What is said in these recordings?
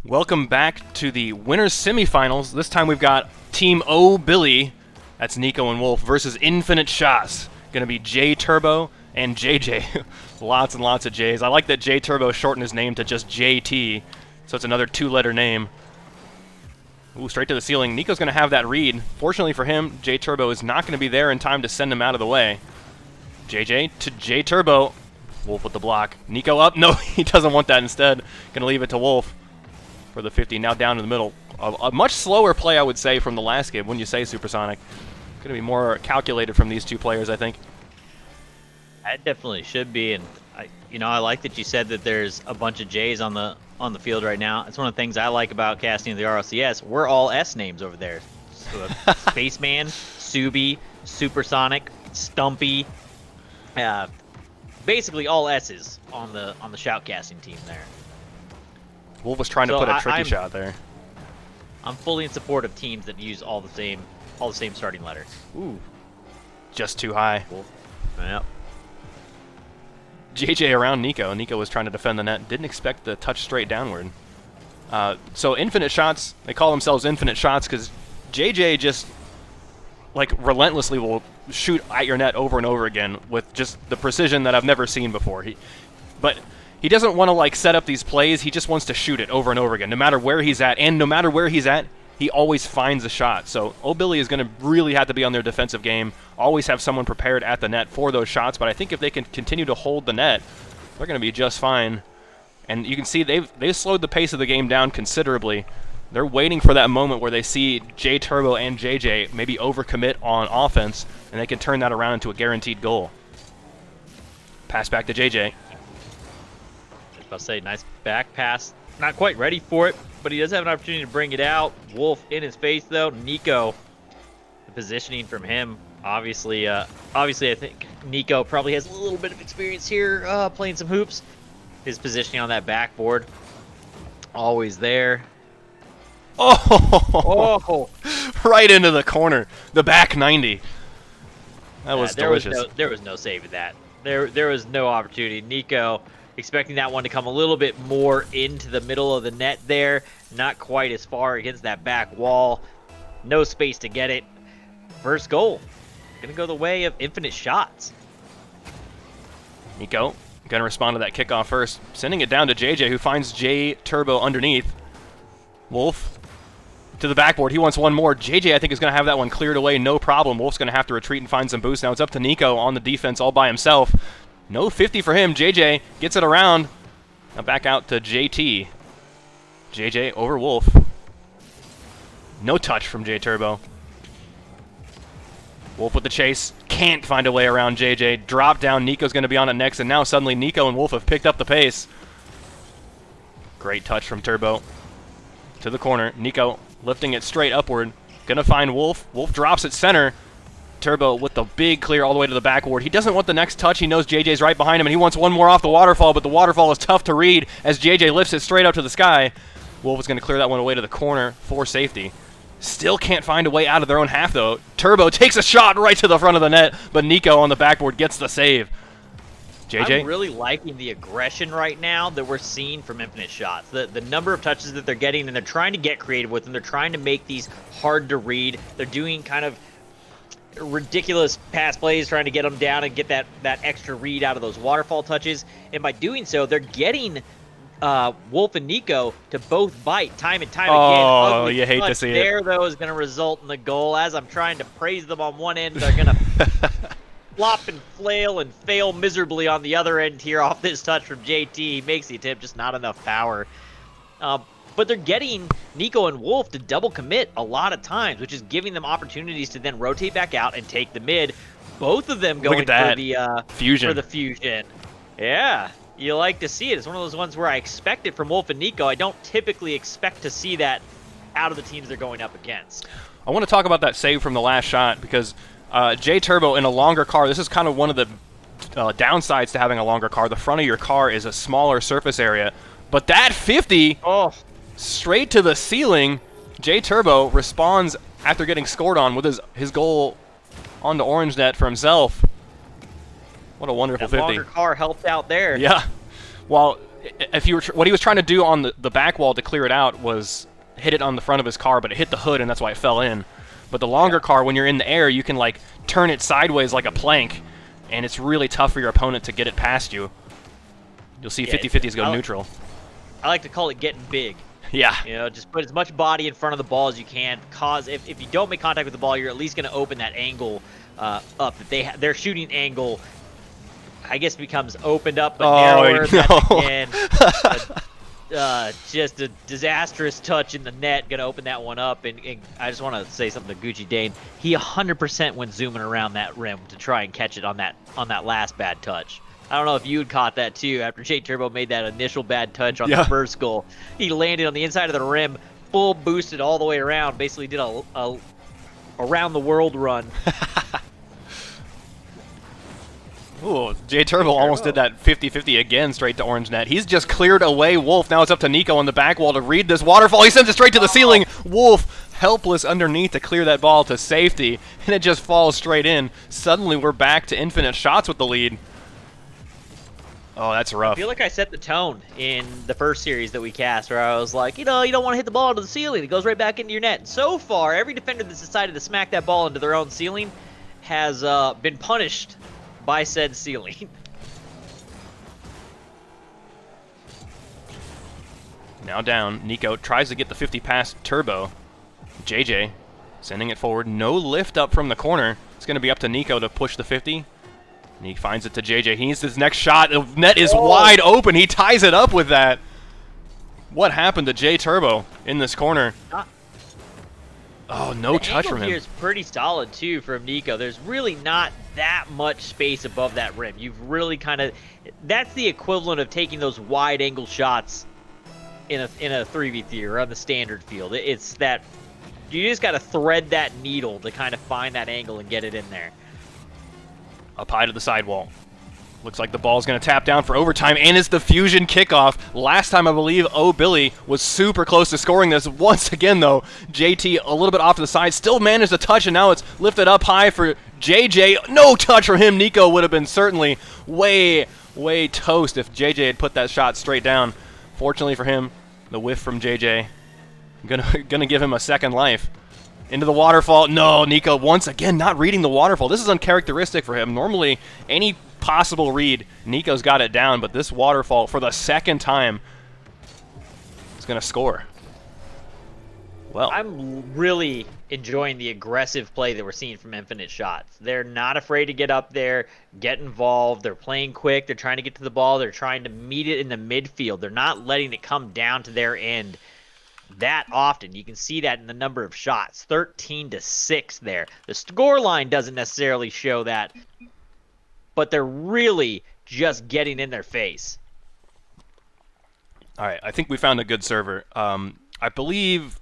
Welcome back to the winners semifinals. This time we've got Team O Billyyy, that's Nico and Wolff, versus Infinite Shots. Going to be JTurboh and JJ. Lots and lots of J's. I like that JTurboh shortened his name to just JT, so it's another two-letter name. Ooh, straight to the ceiling. Nico's going to have that read. Fortunately for him, JTurboh is not going to be there in time to send him out of the way. JJ to JTurboh. Wolff with the block. Nico up. No, he doesn't want that instead. Going to leave it to Wolff for the 50. Now down in the middle. A much slower play, I would say, from the last game, wouldn't you say, Supersonic? Going to be more calculated from these two players, I think. That definitely should be, and I like that you said that there's a bunch of J's on the field right now. It's one of the things I like about casting the RLCS. We're all S names over there. So Spaceman, Subi, Supersonic, Stumpy, basically all S's on the shoutcasting team there. Wolff was trying to put a tricky shot there. I'm fully in support of teams that use all the same starting letters. Ooh, just too high. Cool. Yep. JJ around Nico. Nico was trying to defend the net. Didn't expect the touch straight downward. So Infinite Shots, they call themselves Infinite Shots because JJ just like relentlessly will shoot at your net over and over again with just the precision that I've never seen before. But he doesn't want to like set up these plays. He just wants to shoot it over and over again, no matter where he's at. And no matter where he's at, he always finds a shot. So Billyyy is going to really have to be on their defensive game, always have someone prepared at the net for those shots. But I think if they can continue to hold the net, they're going to be just fine. And you can see they've slowed the pace of the game down considerably. They're waiting for that moment where they see JTurboh and JJ maybe overcommit on offense, and they can turn that around into a guaranteed goal. Pass back to JJ. I was about to say, nice back pass. Not quite ready for it, but he does have an opportunity to bring it out. Wolff in his face, though. Nico, the positioning from him, obviously I think Nico probably has a little bit of experience here playing some hoops. His positioning on that backboard, always there. Oh! Right into the corner. The back 90. That was delicious. There was no saving that. There was no opportunity. Nico expecting that one to come a little bit more into the middle of the net there. Not quite as far against that back wall. No space to get it. First goal. Gonna go the way of Infinite Shots. Nico gonna respond to that kickoff first. Sending it down to JJ, who finds JTurboh underneath. Wolff to the backboard. He wants one more. JJ, I think, is going to have that one cleared away. No problem. Wolff's going to have to retreat and find some boost. Now it's up to Nico on the defense all by himself. No 50 for him. JJ gets it around. Now back out to JT. JJ over Wolff. No touch from JTurboh. Wolff with the chase. Can't find a way around JJ. Drop down. Nico's going to be on it next. And now suddenly Nico and Wolff have picked up the pace. Great touch from Turbo. To the corner. Nico lifting it straight upward. Gonna find Wolff. Wolff drops at center. Turbo with the big clear all the way to the backboard. He doesn't want the next touch. He knows JJ's right behind him, and he wants one more off the waterfall, but the waterfall is tough to read as JJ lifts it straight up to the sky. Wolff is going to clear that one away to the corner for safety. Still can't find a way out of their own half, though. Turbo takes a shot right to the front of the net, but Nico on the backboard gets the save. JJ? I'm really liking the aggression right now that we're seeing from Infinite Shots. The number of touches that they're getting, and they're trying to get creative with them. They're trying to make these hard to read. They're doing kind of ridiculous pass plays, trying to get them down and get that extra read out of those waterfall touches. And by doing so, they're getting Wolff and Nico to both bite time and time again. Oh, you hate to see it. There, though, is going to result in the goal. As I'm trying to praise them on one end, they're going to flop and flail and fail miserably on the other end here off this touch from JT. He makes the attempt, just not enough power. But they're getting Nico and Wolff to double commit a lot of times, which is giving them opportunities to then rotate back out and take the mid. Both of them going for the fusion. Yeah, you like to see it. It's one of those ones where I expect it from Wolff and Nico. I don't typically expect to see that out of the teams they're going up against. I want to talk about that save from the last shot because JTurboh in a longer car, this is kind of one of the downsides to having a longer car. The front of your car is a smaller surface area. But that 50, straight to the ceiling. JTurboh responds after getting scored on with his goal on the orange net for himself. What a wonderful 50. That longer car helped out there. Yeah. While if you were what he was trying to do on the back wall to clear it out was hit it on the front of his car, but it hit the hood, and that's why it fell in. But the longer car, when you're in the air, you can like turn it sideways like a plank, and it's really tough for your opponent to get it past you. You'll see 50-50s go neutral. I like to call it getting big. Yeah. You know, just put as much body in front of the ball as you can. Cause if you don't make contact with the ball, you're at least going to open that angle up. That their shooting angle, I guess, becomes opened up but narrower. No. Just a disastrous touch in the net, gonna open that one up. And I just want to say something to Gucci Dane. He 100% went zooming around that rim to try and catch it on that last bad touch. I don't know if you had caught that too. After JTurboh made that initial bad touch on the first goal, he landed on the inside of the rim, full boosted all the way around. Basically did a around the world run. Ooh, JTurboh almost did that 50-50 again, straight to orange net. He's just cleared away Wolff. Now it's up to Nico on the back wall to read this waterfall. He sends it straight to the ceiling. Wolff helpless underneath to clear that ball to safety, and it just falls straight in. Suddenly we're back to infinite shots with the lead. Oh, that's rough. I feel like I set the tone in the first series that we cast, where I was like, you know, you don't want to hit the ball into the ceiling. It goes right back into your net. And so far, every defender that's decided to smack that ball into their own ceiling has been punished by said ceiling. Now down, Nico tries to get the 50 past Turbo. JJ sending it forward. No lift up from the corner. It's going to be up to Nico to push the 50. And he finds it to JJ. He needs his next shot. The net is wide open. He ties it up with that. What happened to JTurboh in this corner? Oh, no touch from him. The angle here is pretty solid, too, from Nico. There's really not that much space above that rim. You've really kind of... That's the equivalent of taking those wide-angle shots in a 3v3 or on the standard field. It's that... You just got to thread that needle to kind of find that angle and get it in there. Up high to the sidewall. Looks like the ball's going to tap down for overtime, and it's the Fusion kickoff. Last time, I believe, Billyyy was super close to scoring this. Once again, though, JT a little bit off to the side, still managed to touch, and now it's lifted up high for JJ. No touch from him. Nico would have been certainly way toast if JJ had put that shot straight down. Fortunately for him, the whiff from JJ. Gonna give him a second life. Into the waterfall. No, Nico once again not reading the waterfall. This is uncharacteristic for him. Normally, any possible read, Nico's got it down, but this waterfall for the second time is going to score. Well, I'm really enjoying the aggressive play that we're seeing from Infinite Shots. They're not afraid to get up there, get involved. They're playing quick. They're trying to get to the ball. They're trying to meet it in the midfield. They're not letting it come down to their end that often. You can see that in the number of shots, 13-6 there. The score line doesn't necessarily show that, but they're really just getting in their face. All right, I think we found a good server. I believe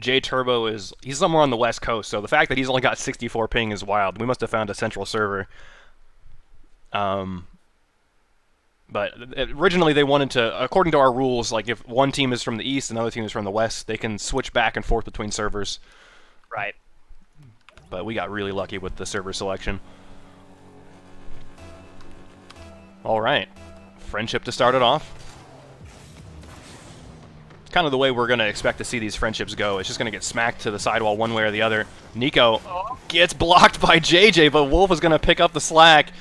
JTurboh he's somewhere on the West Coast, so the fact that he's only got 64 ping is wild. We must have found a central server. But originally they wanted to, according to our rules, like if one team is from the East and another team is from the West, they can switch back and forth between servers. Right. But we got really lucky with the server selection. All right. Friendship to start it off. It's kind of the way we're going to expect to see these friendships go. It's just going to get smacked to the sidewall one way or the other. Nico gets blocked by JJ, but Wolff is going to pick up the slack,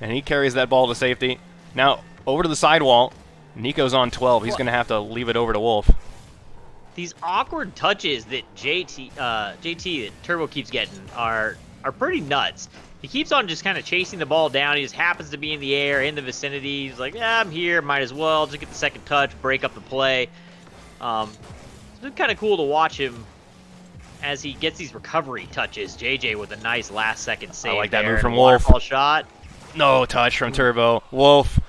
and he carries that ball to safety. Now, over to the sidewall. Nico's on 12. He's going to have to leave it over to Wolff. These awkward touches that JT that Turbo keeps getting are pretty nuts. He keeps on just kind of chasing the ball down. He just happens to be in the air, in the vicinity. He's like, yeah, I'm here. Might as well just get the second touch, break up the play. It's been kind of cool to watch him as he gets these recovery touches. JJ with a nice last-second save. I like that there, move from Wolff. Wolff. Shot. No touch from Turbo. Wolff.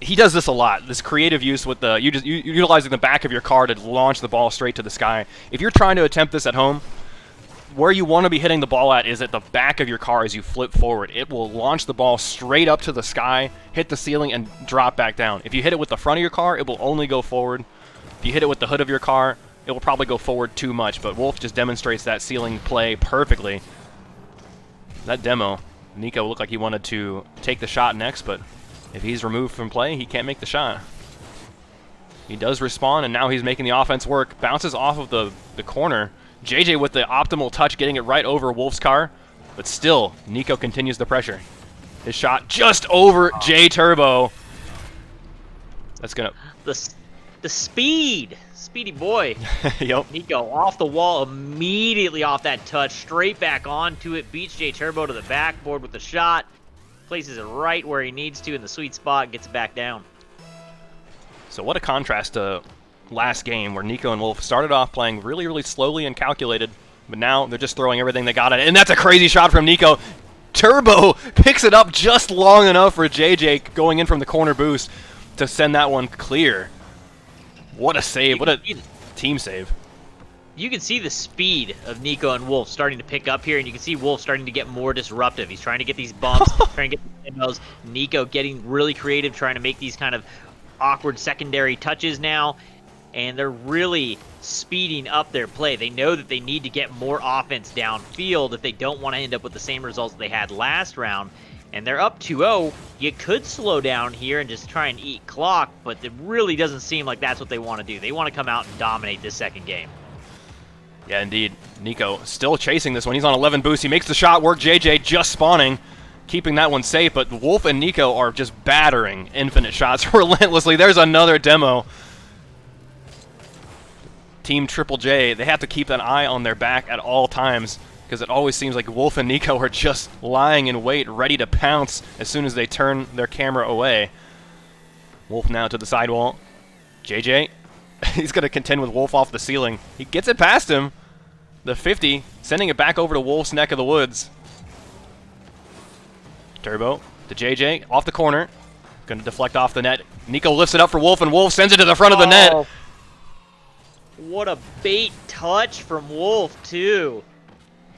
He does this a lot. This creative use with utilizing the back of your car to launch the ball straight to the sky. If you're trying to attempt this at home, where you want to be hitting the ball at is at the back of your car as you flip forward. It will launch the ball straight up to the sky, hit the ceiling, and drop back down. If you hit it with the front of your car, it will only go forward. If you hit it with the hood of your car, it will probably go forward too much. But Wolff just demonstrates that ceiling play perfectly. That demo, Nico looked like he wanted to take the shot next, but if he's removed from play, he can't make the shot. He does respawn, and now he's making the offense work. Bounces off of the corner. JJ with the optimal touch, getting it right over Wolff's car. But still, Nico continues the pressure. His shot just over JTurboh. That's going to... The speed. Speedy boy. Yep. Nico off the wall immediately off that touch. Straight back onto it. Beats JTurboh to the backboard with the shot. Places it right where he needs to in the sweet spot. Gets it back down. So what a contrast to last game where Nico and Wolff started off playing really, really slowly and calculated, but now they're just throwing everything they got at it. And that's a crazy shot from Nico. Turbo picks it up just long enough for JJ going in from the corner boost to send that one clear. What a save. What a team save. You can see the speed of Nico and Wolff starting to pick up here, and you can see Wolff starting to get more disruptive. He's trying to get these bumps, trying to get the demos. Nico getting really creative, trying to make these kind of awkward secondary touches now, and they're really speeding up their play. They know that they need to get more offense downfield if they don't want to end up with the same results they had last round, and they're up 2-0. You could slow down here and just try and eat clock, but it really doesn't seem like that's what they want to do. They want to come out and dominate this second game. Yeah, indeed. Nico still chasing this one. He's on 11 boost. He makes the shot work. JJ just spawning, keeping that one safe, but Wolff and Nico are just battering infinite shots relentlessly. There's another demo. Team Triple J, they have to keep an eye on their back at all times because it always seems like Wolff and Nico are just lying in wait, ready to pounce as soon as they turn their camera away. Wolff now to the sidewall. JJ, he's going to contend with Wolff off the ceiling. He gets it past him. The 50, sending it back over to Wolff's neck of the woods. Turbo to JJ, off the corner. Going to deflect off the net. Nico lifts it up for Wolff, and Wolff sends it to the front of the net. What a bait touch from Wolff, too.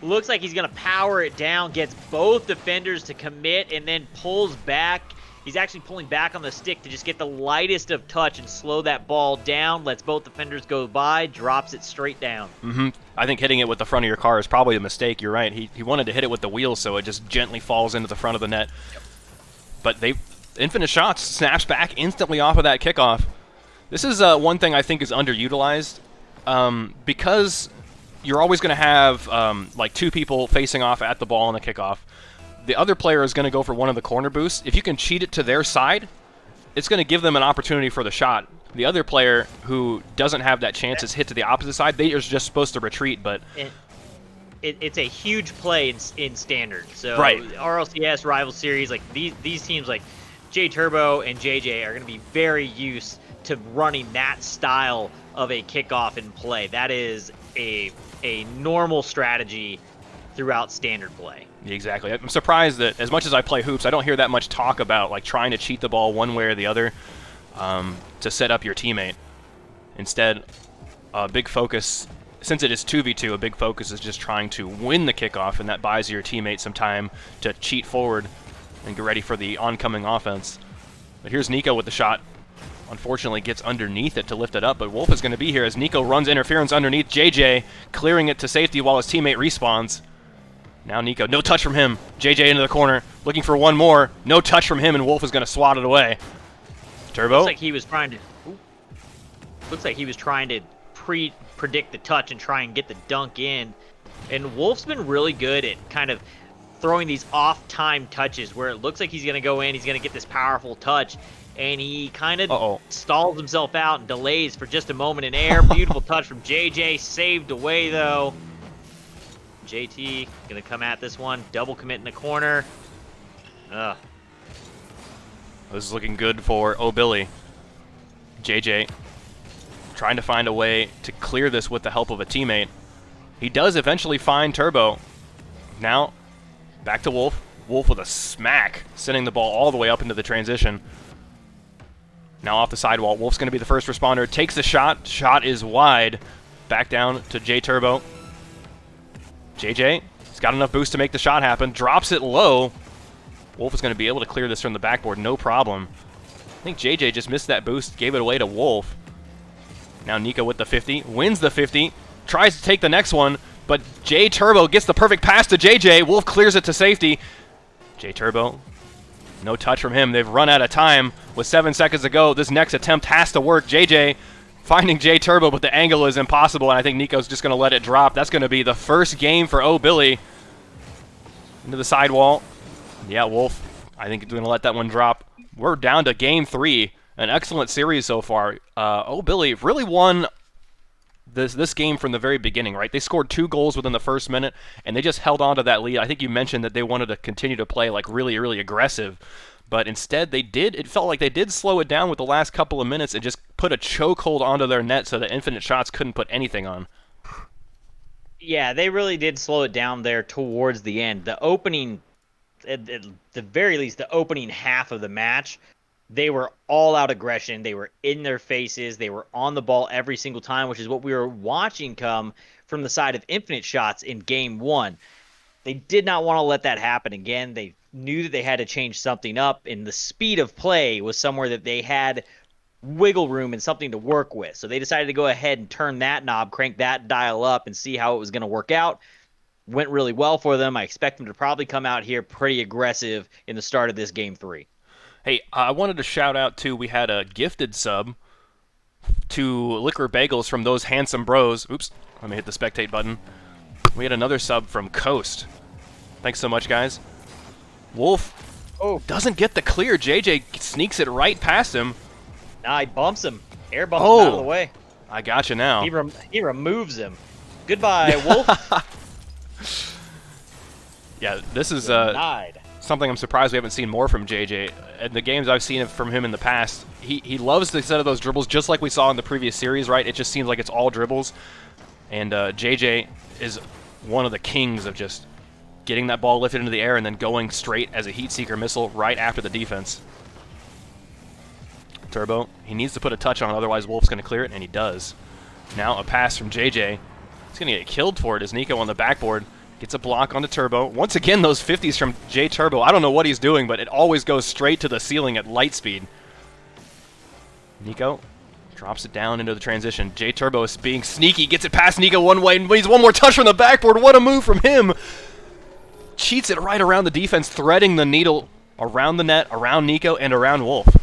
Looks like he's going to power it down, gets both defenders to commit, and then pulls back. He's actually pulling back on the stick to just get the lightest of touch and slow that ball down, lets both defenders go by, drops it straight down. I think hitting it with the front of your car is probably a mistake. You're right. He wanted to hit it with the wheels, so it just gently falls into the front of the net. Yep. But infinite shots, snaps back instantly off of that kickoff. This is one thing I think is underutilized because you're always going to have like two people facing off at the ball on the kickoff. The other player is going to go for one of the corner boosts. If you can cheat it to their side, it's going to give them an opportunity for the shot. The other player who doesn't have that chance is hit to the opposite side. They are just supposed to retreat, but... It's a huge play in standard. So right. RLCS, Rival Series, like these teams like JTurboh and JJ are going to be very used to running that style of a kickoff in play. That is a normal strategy throughout standard play. Exactly. I'm surprised that as much as I play hoops, I don't hear that much talk about like trying to cheat the ball one way or the other to set up your teammate. Instead, a big focus, since it is 2v2, a big focus is just trying to win the kickoff, and that buys your teammate some time to cheat forward and get ready for the oncoming offense. But here's Nico with the shot. Unfortunately gets underneath it to lift it up, but Wolff is going to be here as Nico runs interference underneath JJ, clearing it to safety while his teammate respawns. Now Nico, no touch from him. JJ into the corner, looking for one more. No touch from him, and Wolff is going to swat it away. Turbo. Looks like he was trying to predict the touch and try and get the dunk in. And Wolff's been really good at kind of throwing these off-time touches where it looks like he's going to go in, he's going to get this powerful touch, and he kind of stalls himself out and delays for just a moment in air. Beautiful touch from JJ, saved away though. JT gonna come at this one, double commit in the corner. This is looking good for Billyyy. JJ trying to find a way to clear this with the help of a teammate. He does eventually find Turbo. Now back to Wolff. Wolff with a smack, sending the ball all the way up into the transition. Now off the sidewall. Wolff's going to be the first responder. Takes the shot. Shot is wide. Back down to JTurboh. JJ, he's got enough boost to make the shot happen. Drops it low. Wolff is going to be able to clear this from the backboard, no problem. I think JJ just missed that boost, gave it away to Wolff. Now Nico with the 50. Wins the 50. Tries to take the next one, but JTurboh gets the perfect pass to JJ. Wolff clears it to safety. JTurboh No touch from him. They've run out of time with 7 seconds to go. This next attempt has to work. JJ finding JTurboh, but the angle is impossible, and I think Nico's just going to let it drop. That's going to be the first game for Billyyy. Into the sidewall. Yeah, Wolff, I think, is going to let that one drop. We're down to game 3. An excellent series so far. Billyyy really won this game from the very beginning, right? They scored 2 goals within the first minute, and they just held on to that lead. I think you mentioned that they wanted to continue to play like really, really aggressive, but instead they did. It felt like they did slow it down with the last couple of minutes and just put a chokehold onto their net so that Infinite Shots couldn't put anything on. Yeah, they really did slow it down there towards the end. The opening, at the very least, the opening half of the match, they were all out aggression. They were in their faces. They were on the ball every single time, which is what we were watching come from the side of Infinite Shots in game 1. They did not want to let that happen again. They knew that they had to change something up, and the speed of play was somewhere that they had wiggle room and something to work with. So they decided to go ahead and turn that knob, crank that dial up, and see how it was going to work out. Went really well for them. I expect them to probably come out here pretty aggressive in the start of this game 3. Hey, I wanted to shout out, too, we had a gifted sub to Liquor Bagels from those handsome bros. Oops, let me hit the spectate button. We had another sub from Coast. Thanks so much, guys. Wolff doesn't get the clear. JJ sneaks it right past him. Nah, he bumps him. Air bumps him out of the way. I gotcha now. He removes him. Goodbye, Wolff. Yeah, this is Denied. something I'm surprised we haven't seen more from JJ. In the games I've seen from him in the past, he loves to set of those dribbles just like we saw in the previous series, right? It just seems like it's all dribbles. And JJ is one of the kings of just getting that ball lifted into the air and then going straight as a heat seeker missile right after the defense. Turbo, he needs to put a touch on, otherwise Wolff's going to clear it, and he does. Now a pass from JJ. He's going to get killed for it as Nico on the backboard gets a block on the Turbo. Once again, those 50s from JTurboh. I don't know what he's doing, but it always goes straight to the ceiling at light speed. Nico drops it down into the transition. JTurboh is being sneaky, gets it past Nico one way, and needs one more touch from the backboard. What a move from him! Cheats it right around the defense, threading the needle around the net, around Nico, and around Wolff.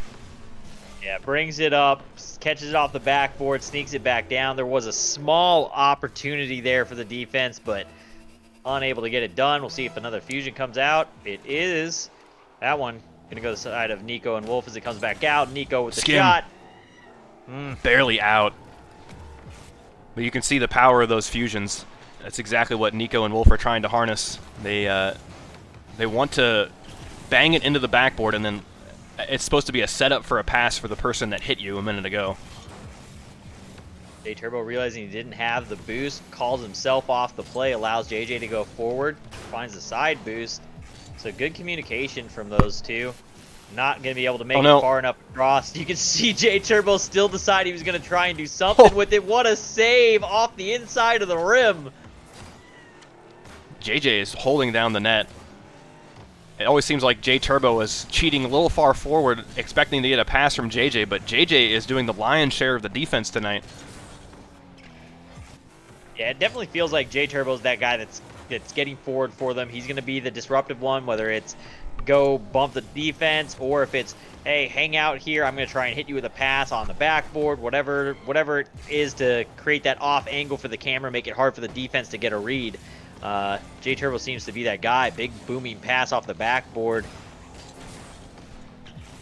Yeah, brings it up, catches it off the backboard, sneaks it back down. There was a small opportunity there for the defense, but unable to get it done. We'll see if another fusion comes out. It is. That one going to go to the side of Nico and Wolff as it comes back out. Nico with the shot. Barely out. But you can see the power of those fusions. That's exactly what Nico and Wolff are trying to harness. They want to bang it into the backboard, and then it's supposed to be a setup for a pass for the person that hit you a minute ago. JTurboh, realizing he didn't have the boost, calls himself off the play, allows JJ to go forward, finds the side boost. So good communication from those two. Not going to be able to make it far enough across. You can see JTurboh still decide he was going to try and do something with it. What a save off the inside of the rim. JJ is holding down the net. It always seems like JTurboh is cheating a little far forward, expecting to get a pass from JJ, but JJ is doing the lion's share of the defense tonight. Yeah, it definitely feels like JTurboh's that guy that's getting forward for them. He's going to be the disruptive one, whether it's go bump the defense or if it's, hey, hang out here, I'm going to try and hit you with a pass on the backboard, whatever it is to create that off angle for the camera, make it hard for the defense to get a read. JTurboh seems to be that guy. Big booming pass off the backboard.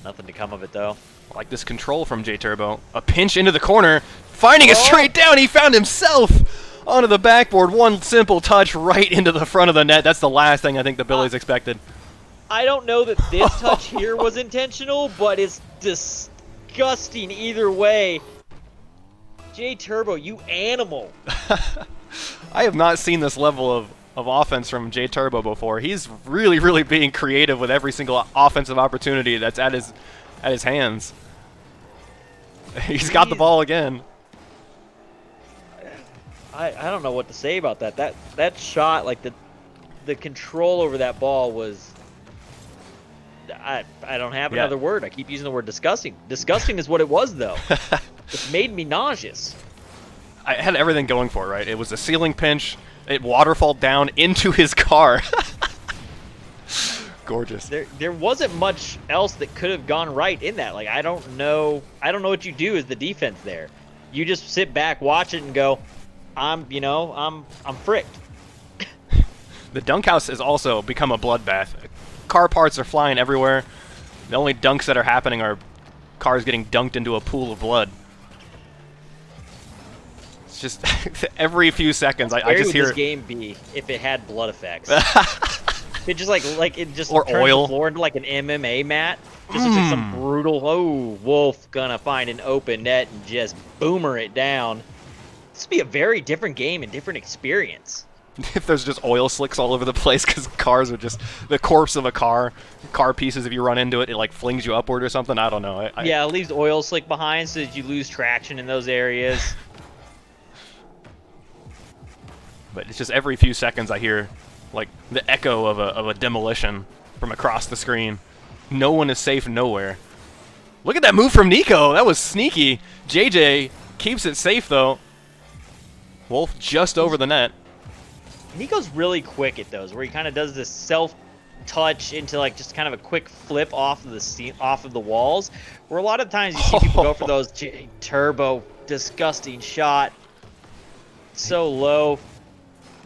Nothing to come of it, though. I like this control from JTurboh. A pinch into the corner, finding it straight down. He found himself onto the backboard. One simple touch right into the front of the net. That's the last thing I think the Billyy's expected. I don't know that this touch here was intentional, but it's disgusting either way. JTurboh, you animal. I have not seen this level of offense from JTurboh before. He's really, really being creative with every single offensive opportunity that's at his hands. He's got the ball again. I don't know what to say about that. That shot, like the control over that ball was. I don't have another word. I keep using the word disgusting. Disgusting is what it was, though. It made me nauseous. I had everything going for it, right? It was a ceiling pinch. It waterfalled down into his car. Gorgeous. There wasn't much else that could have gone right in that. Like I don't know what you do as the defense there. You just sit back, watch it, and go, I'm fricked. The dunk house has also become a bloodbath. Car parts are flying everywhere. The only dunks that are happening are cars getting dunked into a pool of blood. It's just every few seconds I just hear. Where would this game be if it had blood effects? It just or turns oil the floor into like an MMA mat. Just looks like some brutal. Oh, Wolff gonna find an open net and just boomer it down. This would be a very different game and different experience. If there's just oil slicks all over the place because cars are just the corpse of a car pieces. If you run into it, it like flings you upward or something. I don't know. Yeah, it leaves oil slick behind so that you lose traction in those areas. But it's just every few seconds I hear like the echo of a demolition from across the screen. No one is safe nowhere. Look at that move from Nico. That was sneaky. JJ keeps it safe though. Wolff just over the net. Nico's really quick at those, where he kind of does this self-touch into like just kind of a quick flip off of the walls. Where a lot of times you see people go for those JTurboh disgusting shot, so low,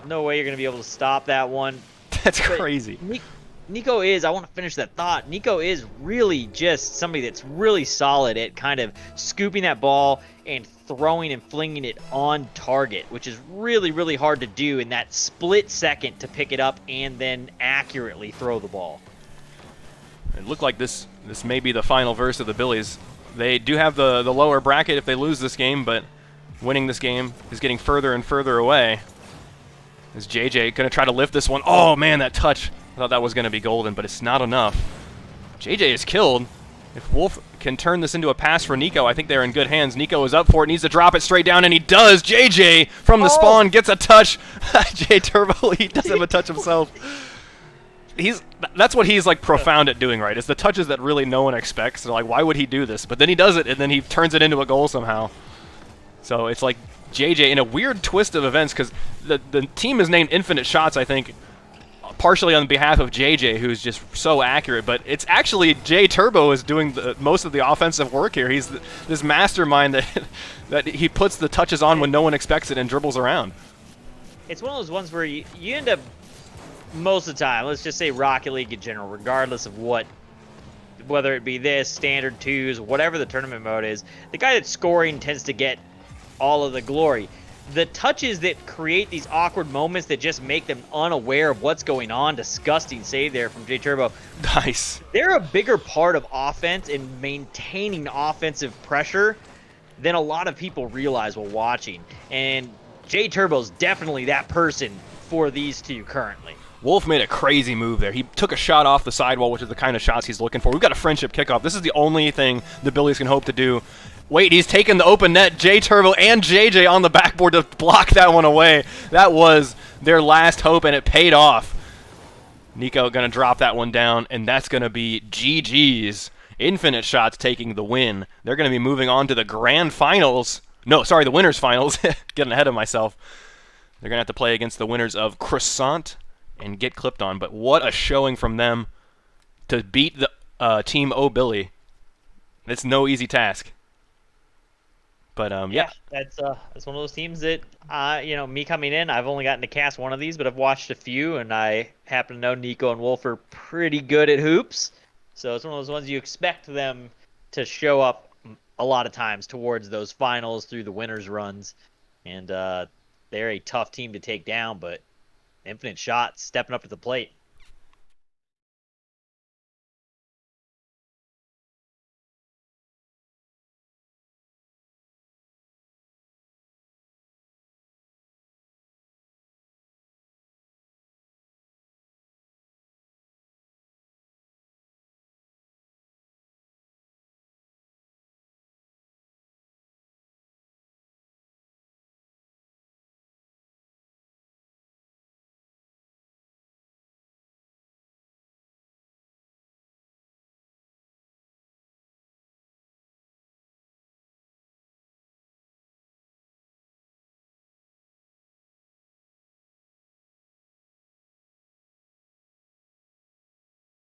no way you're gonna be able to stop that one. That's crazy. Nico is, I want to finish that thought, Nico is really just somebody that's really solid at kind of scooping that ball and throwing and flinging it on target, which is really, really hard to do in that split second to pick it up and then accurately throw the ball. It looked like this may be the final verse of the Billies. They do have the lower bracket if they lose this game, but winning this game is getting further and further away. Is JJ going to try to lift this one? Oh, man, that touch. I thought that was going to be golden, but it's not enough. JJ is killed. If Wolff can turn this into a pass for Nico, I think they're in good hands. Nico is up for it, needs to drop it straight down, and he does. JJ from the spawn gets a touch. JTurboh, he does have a touch himself. That's what he's like profound at doing, right? It's the touches that really no one expects. They're like, why would he do this? But then he does it, and then he turns it into a goal somehow. So it's like JJ in a weird twist of events, because the team is named Infinite Shots, I think, partially on behalf of JJ, who's just so accurate, but it's actually JTurboh is doing most of the offensive work here. He's this mastermind that he puts the touches on when no one expects it and dribbles around. It's one of those ones where you end up, most of the time, let's just say Rocket League in general, regardless of whether it be this, standard twos, whatever the tournament mode is, the guy that's scoring tends to get all of the glory. The touches that create these awkward moments that just make them unaware of what's going on, disgusting save there from JTurboh. Nice. They're a bigger part of offense and maintaining offensive pressure than a lot of people realize while watching. And JTurboh's definitely that person for these two currently. Wolff made a crazy move there. He took a shot off the sidewall, which is the kind of shots he's looking for. We've got a friendship kickoff. This is the only thing the Billies can hope to do. Wait, he's taken the open net. JTurboh and JJ on the backboard to block that one away. That was their last hope, and it paid off. Nico going to drop that one down, and that's going to be GG's. Infinite Shots taking the win. They're going to be moving on to the grand finals. No, sorry, the winners finals. Getting ahead of myself. They're going to have to play against the winners of Croissant and Get Clipped On. But what a showing from them to beat the team Billyyy. It's no easy task. But yeah, that's one of those teams that me coming in, I've only gotten to cast one of these, but I've watched a few, and I happen to know Nico and Wolff are pretty good at hoops. So it's one of those ones you expect them to show up a lot of times towards those finals through the winners runs, and they're a tough team to take down, but Infinite Shots stepping up to the plate.